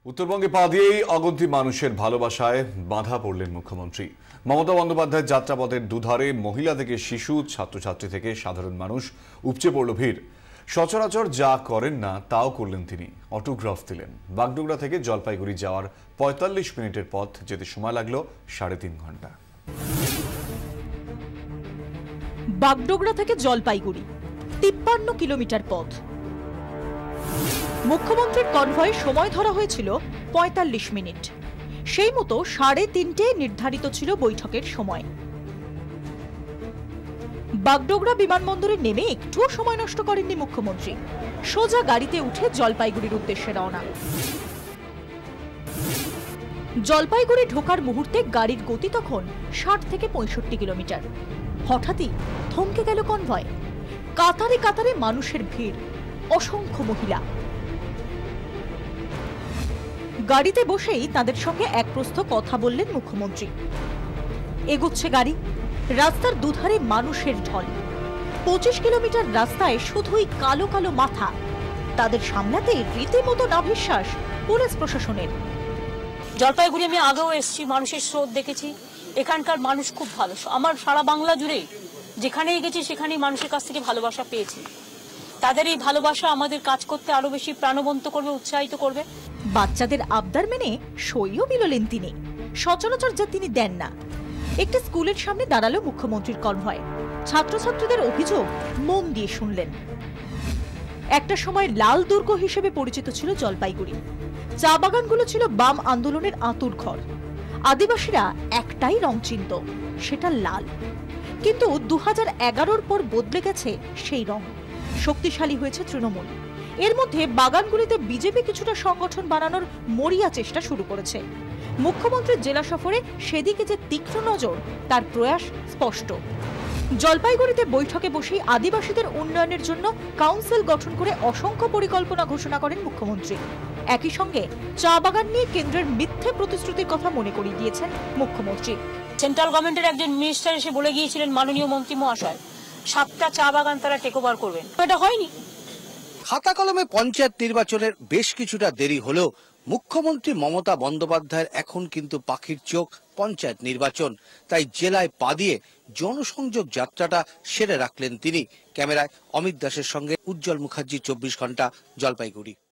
উত্তরবঙ্গে পা দিয়েই অগন্তি মানুষের ভালোবাসায় বাঁধা পড়লেন মুখ্যমন্ত্রী মমতা বন্দ্যোপাধ্যায়ের যাত্রাপথের দুধারে মহিলা থেকে শিশু ছাত্রছাত্রী থেকে সাধারণ মানুষ উপচে পড়ল ভিড়। সচরাচর যা করেন না তাও করলেন তিনি। অটোগ্রাফ দিলেন। বাগডোগরা থেকে জলপাইগুড়ি যাওয়ার ৪৫ মিনিটের পথ যেতে সময় লাগলো ৩.৫ ঘন্টা। বাগডোগরা থেকে জলপাইগুড়ি ৫৩ কিলোমিটার পথ। মুখ্যমন্ত্রীর কনভয়ে সময় ধরা হয়েছিল ৪৫ মিনিট। সেই মতো ৩:৩০ নির্ধারিত ছিল বৈঠকের সময়। বাগডোগরা বিমানবন্দরে নেমে একটুও সময় নষ্ট করেননি মুখ্যমন্ত্রী। সোজা গাড়িতে উঠে জলপাইগুড়ির উদ্দেশ্যে রওনা। জলপাইগুড়ি ঢোকার মুহূর্তে গাড়ির গতি তখন ৬০ থেকে ৬৫ কিলোমিটার। হঠাৎই থমকে গেল কনভয়। কাতারে কাতারে মানুষের ভিড়, অসংখ্য মহিলা। গাড়িতে বসেই তাদের সঙ্গে এক প্রস্থ কথা বললেন মুখ্যমন্ত্রী। এগোচ্ছে গাড়ি, রাস্তার দুধারে মানুষের ঢল। ২৫ কিলোমিটার রাস্তায় শুধুই কালো কালো মাথা। তাদের সামলাতে রীতিমতো নাভিশ্বাস পুলিশ প্রশাসনের। জলপাইগুড়ি আমি আগেও এসেছি, মানুষের স্রোত দেখেছি। এখানকার মানুষ খুব ভালো। আমার সারা বাংলা জুড়ে যেখানেই গেছি সেখানেই মানুষের কাছ থেকে ভালোবাসা পেয়েছি। তাদের এই ভালোবাসা আমাদের কাজ করতে আরো বেশি প্রাণবন্ত করবে, উৎসাহিত করবে। বাচ্চাদের আবদার মেনে সইও বিললেন তিনি। সচরাচর যা তিনি দেন না। একটি স্কুলের সামনে দাঁড়ালো মুখ্যমন্ত্রীর কনভয়। ছাত্রছাত্রীদের অভিযোগ মন দিয়ে শুনলেন। একটা সময় লাল দুর্গ হিসেবে পরিচিত ছিল জলপাইগুড়ি। চা বাগানগুলো ছিল বাম আন্দোলনের আঁতুড় ঘর। আদিবাসীরা একটাই রং চিনত, সেটা লাল। কিন্তু ২০১১-র পর বদলে গেছে সেই রং। শক্তিশালী হয়েছে তৃণমূল। এর মধ্যে বাগানগুলিতে বিজেপি কিছুটা সংগঠন বানানোর মরিয়া চেষ্টা শুরু করেছে। মুখ্যমন্ত্রীর জেলা সফরে সেদিকে যে তীক্ষ্ণ নজর, তার প্রয়াস স্পষ্ট। জলপাইগুড়িতে বৈঠকে বসেই আদিবাসীদের উন্নয়নের জন্য কাউন্সিল গঠন করে অসংখ্য পরিকল্পনা ঘোষণা করেন মুখ্যমন্ত্রী। একই সঙ্গে চা বাগান নিয়ে কেন্দ্রের মিথ্যে প্রতিশ্রুতির কথা মনে করিয়ে দিয়েছেন মুখ্যমন্ত্রী। সেন্ট্রাল গভর্নমেন্টের একজন মিনিস্টার এসে বলে গিয়েছিলেন মাননীয় মন্ত্রী মহাশয় ৭টা চা বাগান তারা টেক ওভার করবেন। এটা হয়নি। খাতা কলমে পঞ্চায়েত নির্বাচনের বেশ কিছুটা দেরি হলেও মুখ্যমন্ত্রী মমতা বন্দ্যোপাধ্যায়ের এখন কিন্তু পাখির চোখ পঞ্চায়েত নির্বাচন। তাই জেলায় পা দিয়ে জনসংযোগ যাত্রাটা সেরে রাখলেন তিনি। ক্যামেরায় অমিত দাসের সঙ্গে উজ্জ্বল মুখার্জি, ২৪ ঘন্টা, জলপাইগুড়ি।